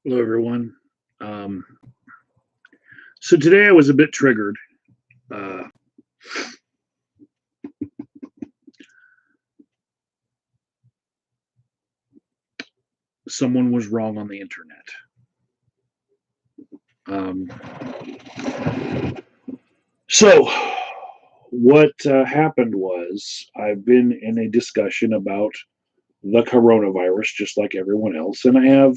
Hello, everyone. Um, so today I was a bit triggered. Uh, Someone was wrong on the internet. Um, so what happened was I've been in a discussion about the coronavirus, just like everyone else, and I have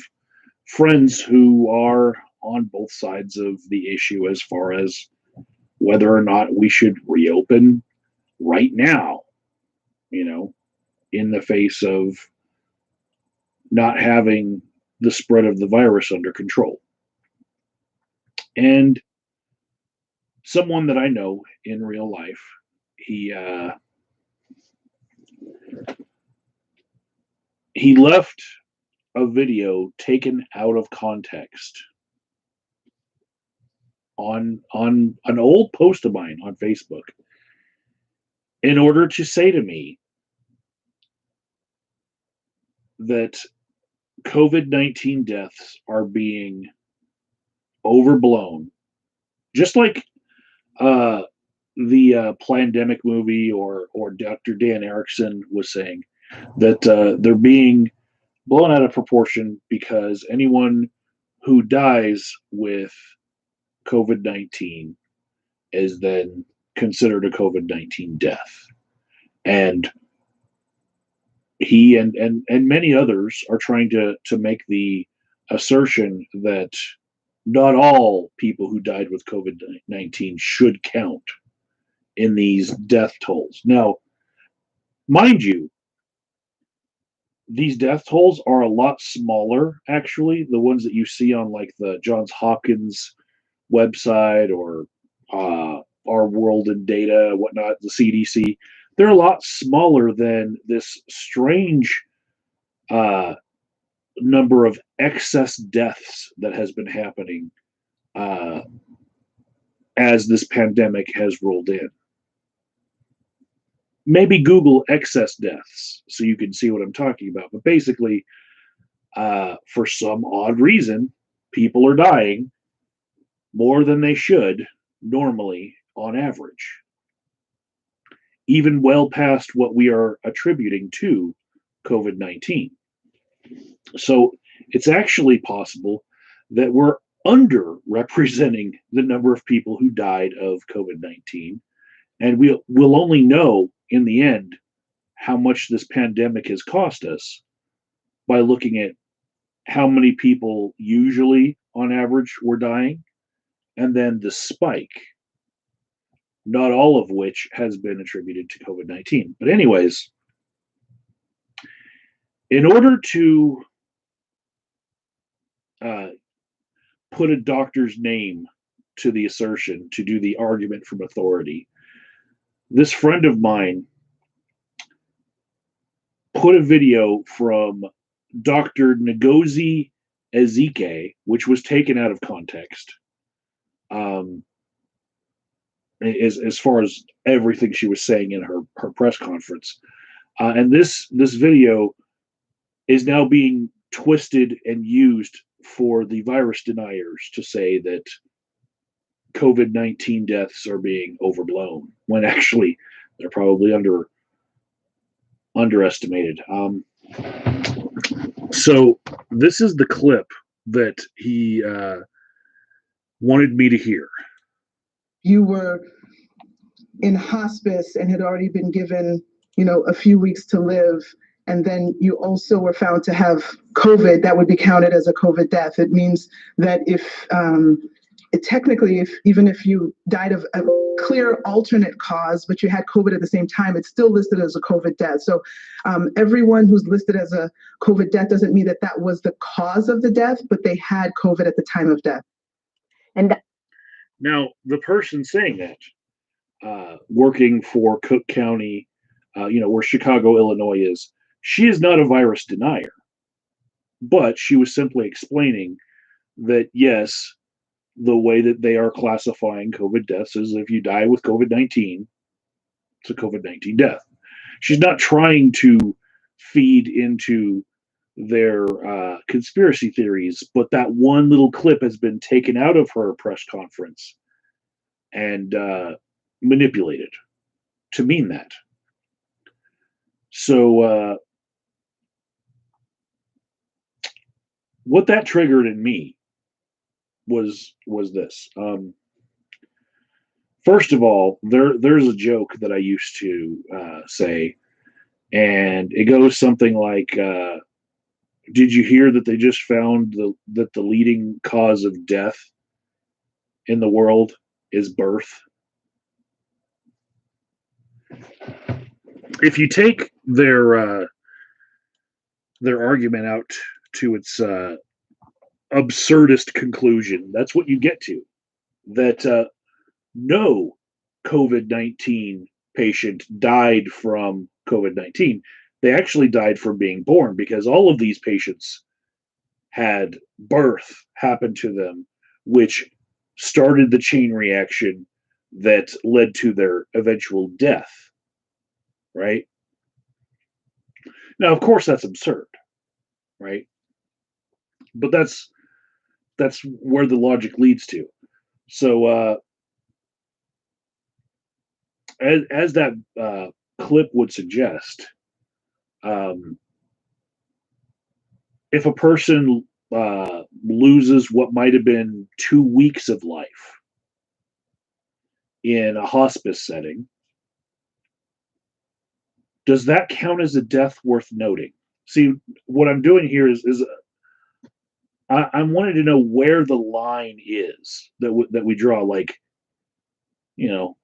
friends who are on both sides of the issue as far as whether or not we should reopen right now, you know, in the face of not having the spread of the virus under control. And someone that I know in real life, he uh, he left a video taken out of context on an old post of mine on Facebook in order to say to me that COVID-19 deaths are being overblown, just like uh, the Plandemic movie or Dr. Dan Erickson was saying that they're being blown out of proportion because anyone who dies with COVID 19 is then considered a COVID 19 death. And he and many others are trying to make the assertion that not all people who died with COVID 19 should count in these death tolls. Now, mind you, these death tolls are a lot smaller, actually. The ones that you see on like the Johns Hopkins website or our world in data, whatnot, the CDC, they're a lot smaller than this strange uh, number of excess deaths that has been happening uh, as this pandemic has rolled in. Maybe Google excess deaths so you can see what I'm talking about. But basically, for some odd reason, people are dying more than they should normally on average, even well past what we are attributing to COVID 19. So it's actually possible that we're underrepresenting the number of people who died of COVID 19. And we'll only know in the end how much this pandemic has cost us by looking at how many people usually on average were dying and then the spike, not all of which has been attributed to COVID 19. But, anyways, in order to uh, put a doctor's name to the assertion, to do the argument from authority, this friend of mine put a video from Dr. Ngozi Ezike, which was taken out of context. As far as everything she was saying in her press conference. And this video is now being twisted and used for the virus deniers to say that COVID 19 deaths are being overblown when actually they're probably underestimated. So this is the clip that he wanted me to hear. You were in hospice and had already been given, a few weeks to live, and then you also were found to have COVID, that would be counted as a COVID death. It means that technically, even if you died of a clear alternate cause, but you had COVID at the same time, it's still listed as a COVID death. So everyone who's listed as a COVID death doesn't mean that was the cause of the death, but they had COVID at the time of death. And now, the person saying that, working for Cook County, where Chicago, Illinois is, she is not a virus denier, but she was simply explaining that, yes, the way that they are classifying COVID deaths is if you die with COVID 19, it's a COVID 19 death. She's not trying to feed into their conspiracy theories, but that one little clip has been taken out of her press conference and manipulated to mean that. So what that triggered in me was this. First of all, there's a joke that I used to say, and it goes something like, "Did you hear that they just found that the leading cause of death in the world is birth?" If you take their argument out to its absurdist conclusion, that's what you get to. That no COVID-19 patient died from COVID-19. They actually died from being born, because all of these patients had birth happen to them, which started the chain reaction that led to their eventual death. Right? Now, of course, that's absurd, right? But that's where the logic leads to. So, as that clip would suggest, if a person loses what might have been 2 weeks of life in a hospice setting, does that count as a death worth noting? See, what I'm doing here is I'm wanting to know where the line is that we draw. Like, you know,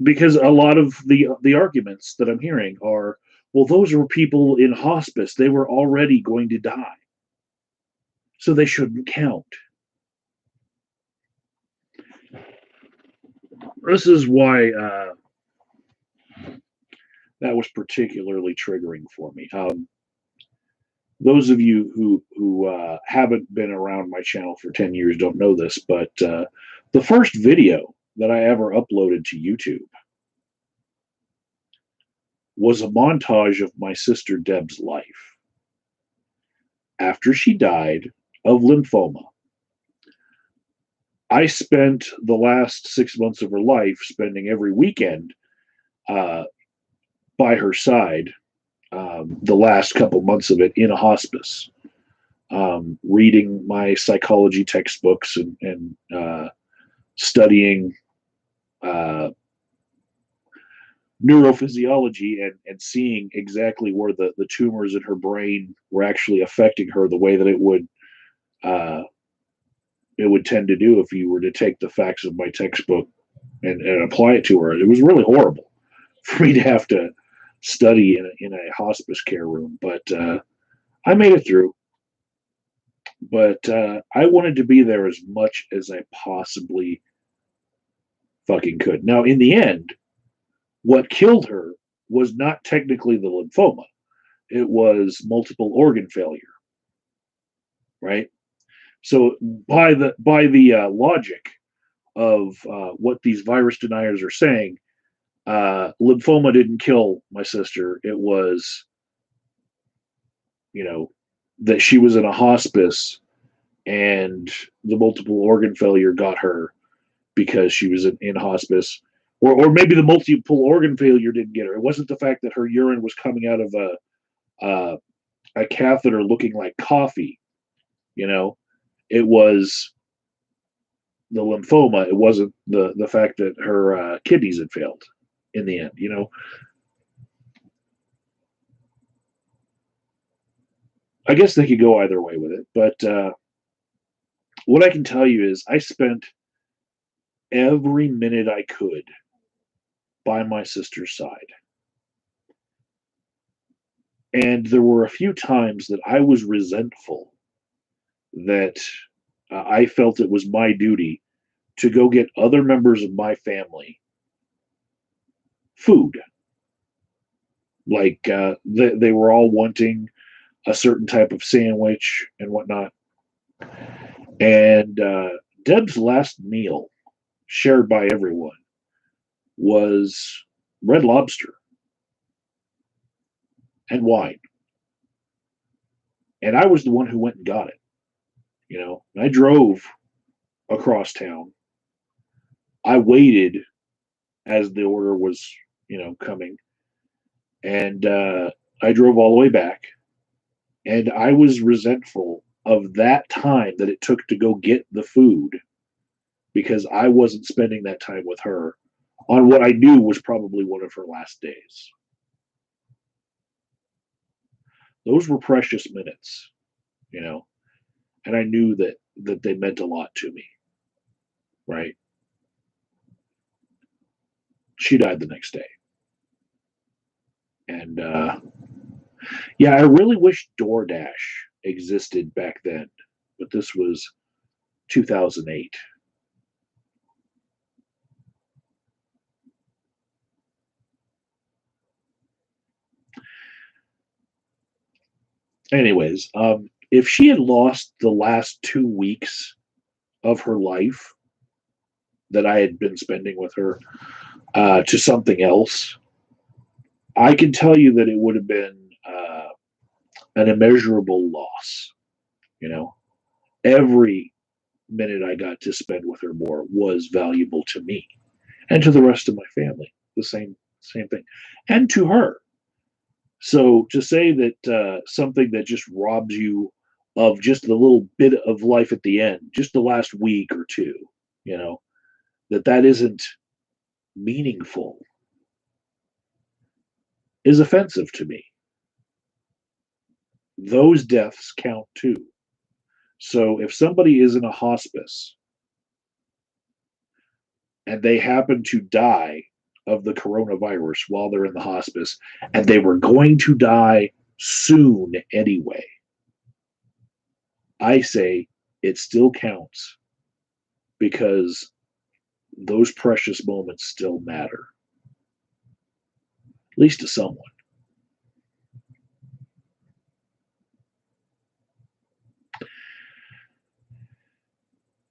because a lot of the arguments that I'm hearing are, well, those were people in hospice. They were already going to die, so they shouldn't count. This is why that was particularly triggering for me. Those of you who haven't been around my channel for 10 years don't know this, but the first video that I ever uploaded to YouTube was a montage of my sister Deb's life after she died of lymphoma. I spent the last 6 months of her life spending every weekend by her side, the last couple months of it in a hospice, reading my psychology textbooks and studying neurophysiology and seeing exactly where the tumors in her brain were actually affecting her the way that it would tend to do if you were to take the facts of my textbook and apply it to her. It was really horrible for me to have to study in a hospice care room, but I made it through. But I wanted to be there as much as I possibly fucking could. Now, in the end, what killed her was not technically the lymphoma. It was multiple organ failure. Right? So by the logic of what these virus deniers are saying, lymphoma didn't kill my sister. It was, that she was in a hospice and the multiple organ failure got her because she was in hospice. Or maybe the multiple organ failure didn't get her. It wasn't the fact that her urine was coming out of a catheter looking like coffee. It was the lymphoma. It wasn't the fact that her kidneys had failed in the end. I guess they could go either way with it, but what I can tell you is I spent every minute I could by my sister's side. And there were a few times that I was resentful that I felt it was my duty to go get other members of my family food. Like they were all wanting a certain type of sandwich and whatnot. And Deb's last meal, shared by everyone, was Red Lobster and wine. And I was the one who went and got it. And I drove across town. I waited as the order was, coming, and I drove all the way back. And I was resentful of that time that it took to go get the food because I wasn't spending that time with her on what I knew was probably one of her last days. Those were precious minutes, and I knew that they meant a lot to me, right? She died the next day. And yeah, I really wish DoorDash existed back then, but this was 2008. Anyways, if she had lost the last 2 weeks of her life that I had been spending with her to something else, I can tell you that it would have been an immeasurable loss. Every minute I got to spend with her more was valuable to me and to the rest of my family. The same thing, and to her. So to say that something that just robs you of just the little bit of life at the end, just the last week or two, that isn't meaningful is offensive to me. Those deaths count too. So if somebody is in a hospice and they happen to die of the coronavirus while they're in the hospice, and they were going to die soon anyway, I say it still counts because those precious moments still matter, at least to someone.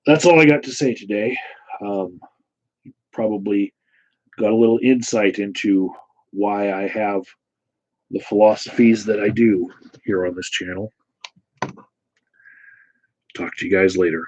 That's all I got to say today. Probably got a little insight into why I have the philosophies that I do here on this channel. Talk to you guys later.